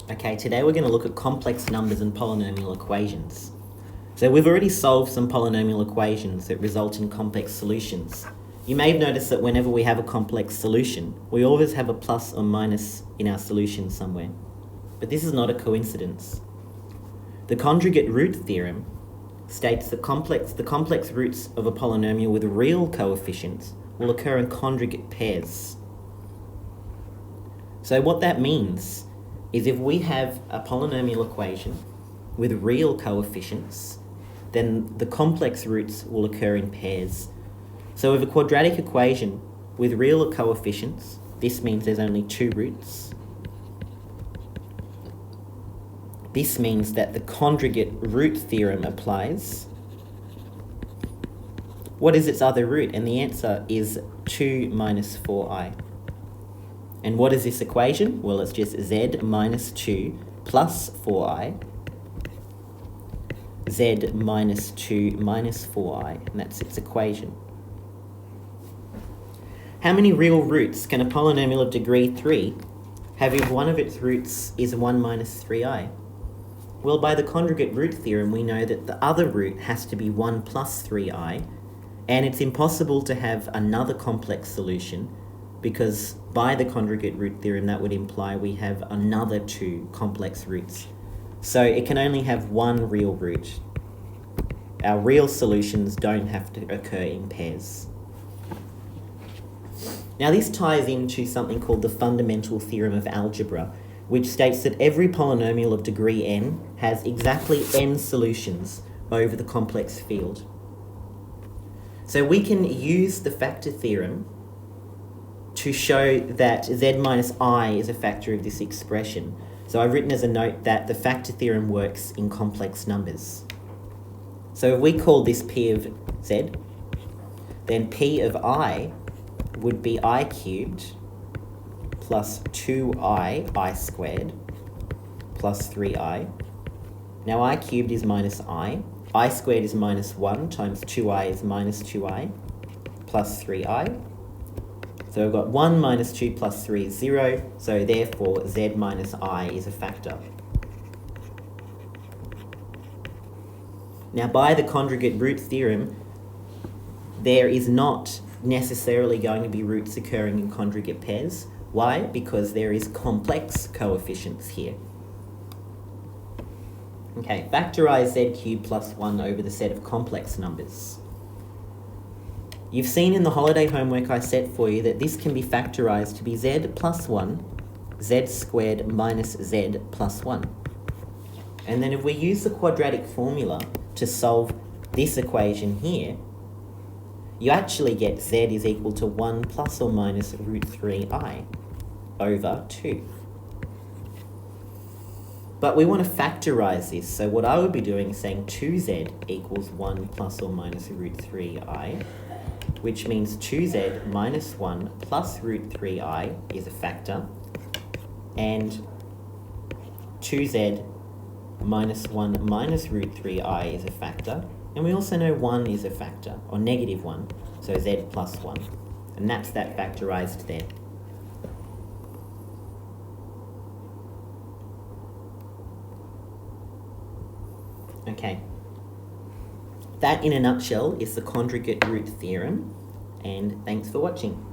Okay, today we're going to look at complex numbers and polynomial equations. So we've already solved some polynomial equations that result in complex solutions. You may have noticed that whenever we have a complex solution, we always have a plus or minus in our solution somewhere. But this is not a coincidence. The conjugate root theorem states that the complex roots of a polynomial with real coefficients will occur in conjugate pairs. So what that means is if we have a polynomial equation with real coefficients, then the complex roots will occur in pairs. So with a quadratic equation with real coefficients, this means there's only two roots. This means that the conjugate root theorem applies. What is its other root? And the answer is 2 minus 4i. And what is this equation? Well, it's just z minus 2 plus 4i, z minus 2 minus 4i, and that's its equation. How many real roots can a polynomial of degree 3 have if one of its roots is 1 minus 3i? Well, by the conjugate root theorem, we know that the other root has to be 1 plus 3i, and it's impossible to have another complex solution because by the conjugate root theorem, that would imply we have another two complex roots. So it can only have one real root. Our real solutions don't have to occur in pairs. Now this ties into something called the fundamental theorem of algebra, which states that every polynomial of degree n has exactly n solutions over the complex field. So we can use the factor theorem to show that z minus I is a factor of this expression. So I've written as a note that the factor theorem works in complex numbers. So if we call this p of z, then p of I would be I cubed plus 2i squared plus 3i. Now I cubed is minus I squared is minus 1 times 2i is minus 2i plus 3i. So we've got 1 minus 2 plus 3 is 0, so therefore z minus I is a factor. Now by the conjugate root theorem, there is not necessarily going to be roots occurring in conjugate pairs. Why? Because there is complex coefficients here. Okay, factorize z cubed plus 1 over the set of complex numbers. You've seen in the holiday homework I set for you that this can be factorized to be z plus 1, z squared minus z plus 1. And then if we use the quadratic formula to solve this equation here, you actually get z is equal to 1 plus or minus root 3i over 2. But we want to factorize this, so what I would be doing is saying 2z equals 1 plus or minus root 3i, which means 2z minus 1 plus root 3i is a factor, and 2z minus 1 minus root 3i is a factor, and we also know 1 is a factor, or negative 1, so z plus 1, and that's that factorized there. Okay. That, in a nutshell, is the conjugate root theorem, and thanks for watching.